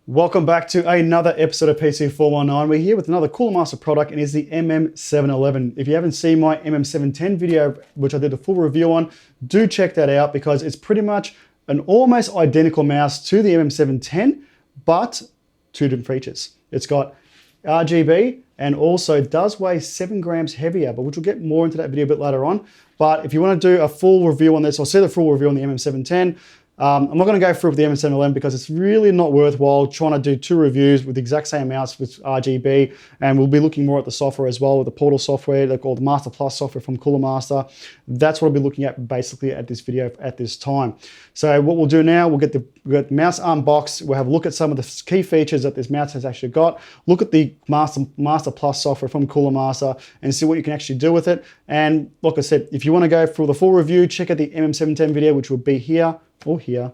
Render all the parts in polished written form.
Welcome back to another episode of PC419. We're here with another Cooler Master product, and it's the MM711. If you haven't seen my MM710 video, which I did a full review on, do check that out because it's pretty much an almost identical mouse to the MM710, but two different features. It's got RGB and also does weigh 7 grams heavier, but which we'll get more into that video a bit later on. But if you want to do a full review on this, or see the full review on the MM710, I'm not going to go through with the MM711 because it's really not worthwhile trying to do two reviews with the exact same mouse with RGB, and we'll be looking more at the software as well with the Portal software, they're called the Master Plus software from Cooler Master. That's what I'll be looking at basically at this video at this time. So what we'll do now, we'll get the mouse unboxed, we'll have a look at some of the key features that this mouse has actually got, look at the Master Plus software from Cooler Master and see what you can actually do with it. And like I said, if you want to go through the full review, check out the MM710 video, which will be here or here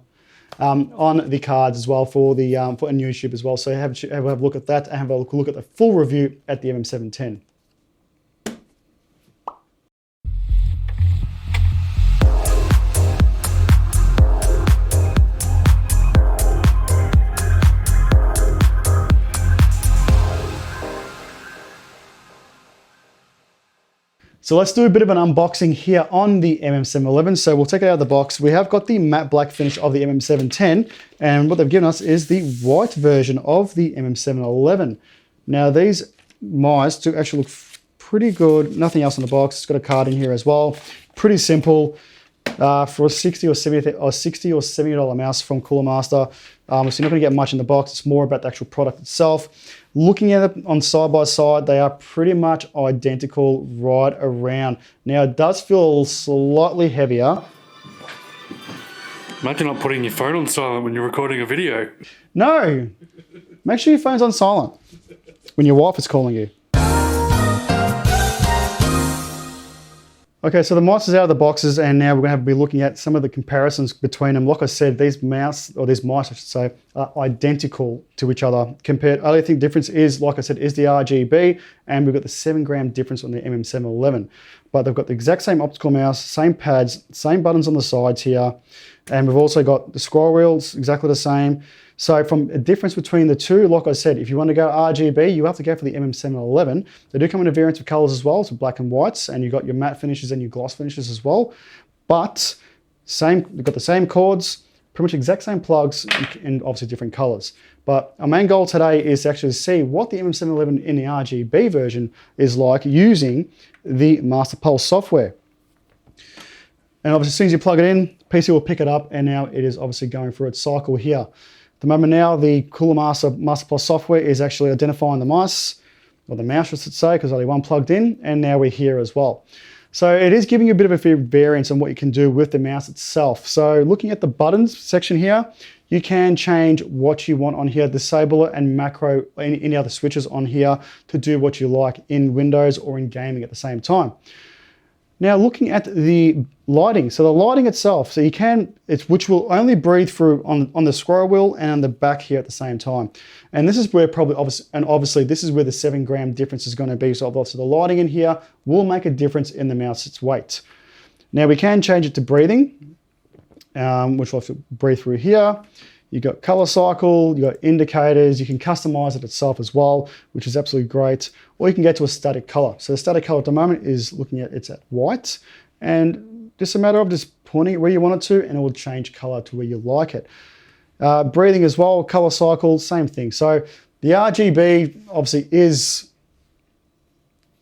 on the cards as well for the for on YouTube as well. So have a look at that and have a look at the full review at the MM710. So let's do a bit of an unboxing here on the MM711. So we'll take it out of the box. We have got the matte black finish of the MM710, and what they've given us is the white version of the MM711. Now these mice do actually look pretty good. Nothing else in the box. It's got a card in here as well. Pretty simple. For a $60 or $70 mouse from Cooler Master. So you're not going to get much in the box. It's more about the actual product itself. Looking at it on side by side, they are pretty much identical right around. Now it does feel slightly heavier. Imagine not putting your phone on silent when you're recording a video. No, make sure your phone's on silent when your wife is calling you. Okay, so the mice is out of the boxes, and now we're going to be looking at some of the comparisons between them. Like I said, these mice, I should say, are identical to each other. Only thing difference is, like I said, is the RGB, and we've got the 7 gram difference on the MM711. But they've got the exact same optical mouse, same pads, same buttons on the sides here, and we've also got the scroll wheels exactly the same. So from a difference between the two, like I said, if you want to go RGB, you have to go for the MM711. They do come in a variant of colors as well, so black and whites, and you've got your matte finishes and your gloss finishes as well. But they've got the same cords, pretty much exact same plugs, and obviously different colors. But our main goal today is to actually see what the MM711 in the RGB version is like using the Master Pulse software. And obviously as soon as you plug it in, PC will pick it up, and now it is obviously going through its cycle here. At the moment now, the Cooler Master Plus software is actually identifying the mice, or the mouse I should say, because only one plugged in, and now we're here as well. So it is giving you a bit of a variance on what you can do with the mouse itself. So looking at the buttons section here, you can change what you want on here, disable it, and macro any other switches on here to do what you like in Windows or in gaming at the same time. Now looking at the lighting, so the lighting itself, so which will only breathe through on the scroll wheel and on the back here at the same time. And this is where obviously this is where the 7 gram difference is going to be. So obviously the lighting in here will make a difference in the mouse's weight. Now we can change it to breathing, which will have to breathe through here. You've got color cycle, you've got indicators, you can customize it itself as well, which is absolutely great. Or you can get to a static color. So the static color at the moment is it's at white, and just a matter of just pointing it where you want it to, and it will change color to where you like it. Breathing as well, color cycle, same thing. So the RGB obviously is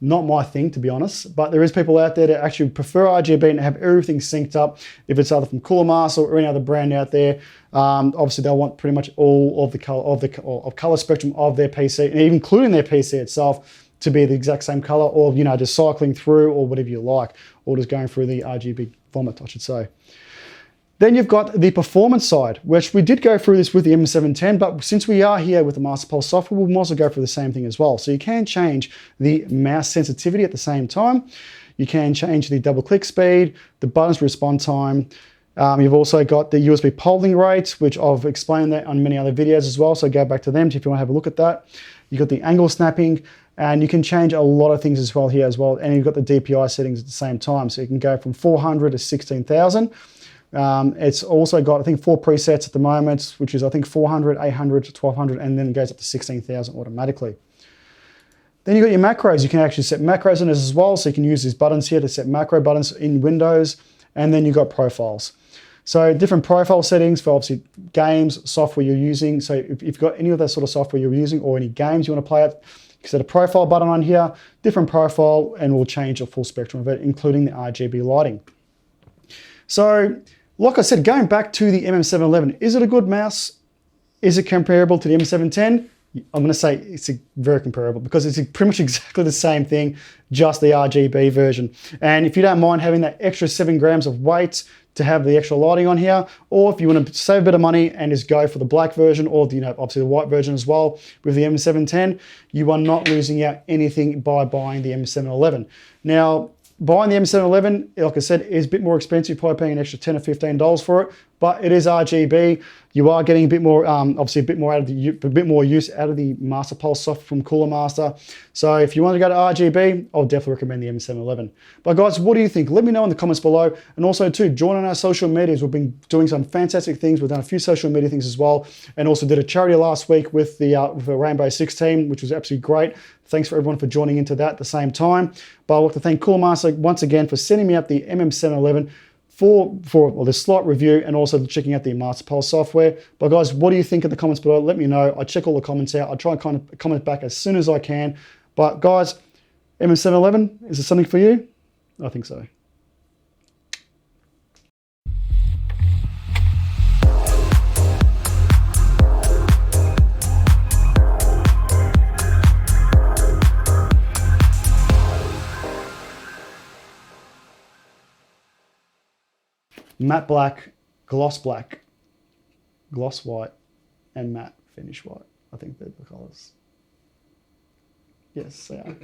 not my thing, to be honest, but there is people out there that actually prefer RGB and have everything synced up. If it's either from Cooler Master or any other brand out there, obviously they'll want pretty much all of the color spectrum of their PC, and even including their PC itself, to be the exact same color, or just cycling through, or whatever you like, or just going through the RGB vomit, I should say. Then you've got the performance side, which we did go through this with the MM710, but since we are here with the Master Pulse software, we'll also go through the same thing as well. So you can change the mouse sensitivity at the same time. You can change the double click speed, the buttons respond time. You've also got the USB polling rate, which I've explained that on many other videos as well. So go back to them if you want to have a look at that. You've got the angle snapping, and you can change a lot of things as well here as well. And you've got the DPI settings at the same time. So you can go from 400 to 16,000. It's also got, I think, 4 presets at the moment, which is, I think, 400, 800, 1200, and then it goes up to 16,000 automatically. Then you've got your macros. You can actually set macros in this as well. So you can use these buttons here to set macro buttons in Windows. And then you've got profiles. So different profile settings for obviously games, software you're using. So if you've got any of that sort of software you're using or any games you want to play at, you can set a profile button on here, different profile, and we'll change the full spectrum of it, including the RGB lighting. So like I said, going back to the MM711, is it a good mouse? Is it comparable to the M710? I'm going to say it's very comparable because it's pretty much exactly the same thing, just the RGB version. And if you don't mind having that extra 7 grams of weight to have the extra lighting on here, or if you want to save a bit of money and just go for the black version or obviously the white version as well with the M710, you are not losing out anything by buying the M711. Now, buying the M711, like I said, is a bit more expensive, probably paying an extra $10 or $15 for it, but it is RGB. You are getting a bit more, obviously a bit more use out of the Master Pulse software from Cooler Master. So if you want to go to RGB, I'll definitely recommend the M711. But guys, what do you think? Let me know in the comments below. And also too, join on our social medias. We've been doing some fantastic things. We've done a few social media things as well, and also did a charity last week with the Rainbow Six team, which was absolutely great. Thanks for everyone for joining into that at the same time. But I'd like to thank Cooler Master once again for sending me up the MM711 for the slight review and also checking out the Master Pulse software. But guys, what do you think in the comments below? Let me know. I check all the comments out. I try and kind of comment back as soon as I can. But guys, MM711, is it something for you? I think so. Matte black, gloss white, and matte finish white. I think they're the colors. Yes, they are.